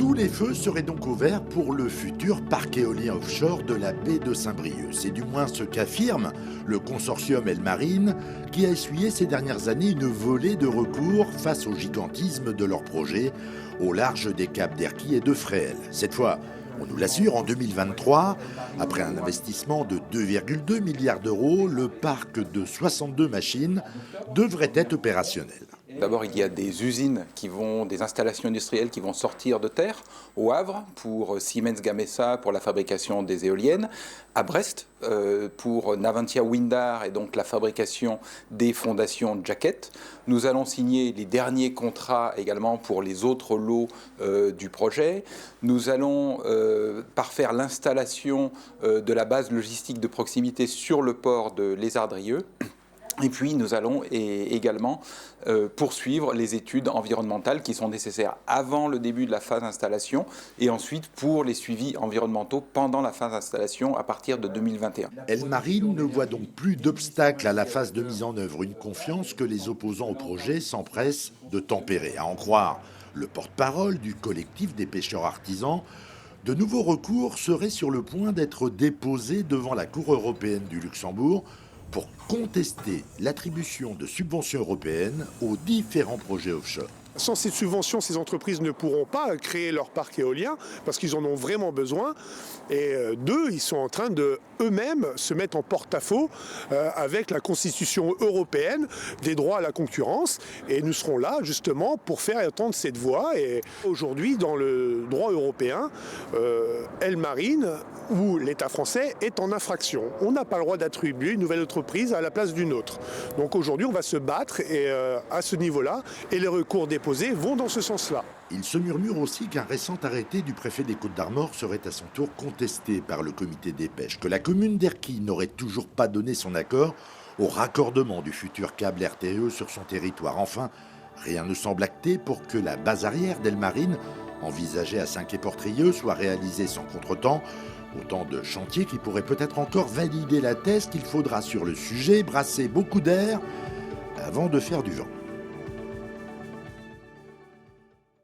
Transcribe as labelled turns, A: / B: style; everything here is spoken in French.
A: Tous les feux seraient donc ouverts pour le futur parc éolien offshore de la baie de Saint-Brieuc. C'est du moins ce qu'affirme le consortium Elmarine, qui a essuyé ces dernières années une volée de recours face au gigantisme de leur projet au large des caps d'Erquy et de Fréhel. Cette fois, on nous l'assure, en 2023, après un investissement de 2,2 milliards d'euros, le parc de 62 machines devrait être opérationnel.
B: D'abord, il y a des usines des installations industrielles qui vont sortir de terre au Havre pour Siemens Gamesa pour la fabrication des éoliennes, à Brest pour Navantia Windar et donc la fabrication des fondations jacket. Nous allons signer les derniers contrats également pour les autres lots du projet. Nous allons parfaire l'installation de la base logistique de proximité sur le port de Lézardrieux. Et puis nous allons également poursuivre les études environnementales qui sont nécessaires avant le début de la phase d'installation et ensuite pour les suivis environnementaux pendant la phase d'installation à partir de 2021.
A: Elmarine ne voit donc plus d'obstacles à la phase de mise en œuvre, une confiance que les opposants au projet s'empressent de tempérer. À en croire le porte-parole du collectif des pêcheurs artisans, de nouveaux recours seraient sur le point d'être déposés devant la Cour européenne du Luxembourg pour contester l'attribution de subventions européennes aux différents projets offshore.
C: Sans ces subventions, ces entreprises ne pourront pas créer leur parc éolien parce qu'ils en ont vraiment besoin. Et ils sont en train de eux-mêmes se mettre en porte-à-faux avec la Constitution européenne des droits à la concurrence. Et nous serons là justement pour faire entendre cette voix. Et aujourd'hui, dans le droit européen, Elmarine ou l'État français est en infraction. On n'a pas le droit d'attribuer une nouvelle entreprise à la place d'une autre. Donc aujourd'hui, on va se battre à ce niveau-là et les recours déposés vont dans ce sens-là.
A: Il se murmure aussi qu'un récent arrêté du préfet des Côtes-d'Armor serait à son tour contesté par le comité des pêches, que la commune d'Erquy n'aurait toujours pas donné son accord au raccordement du futur câble RTE sur son territoire. Enfin, rien ne semble acté pour que la base arrière d'Elmarine, envisagée à Saint-Quay-Portrieux, soit réalisée sans contretemps. Autant de chantiers qui pourraient peut-être encore valider la thèse qu'il faudra sur le sujet brasser beaucoup d'air avant de faire du vent.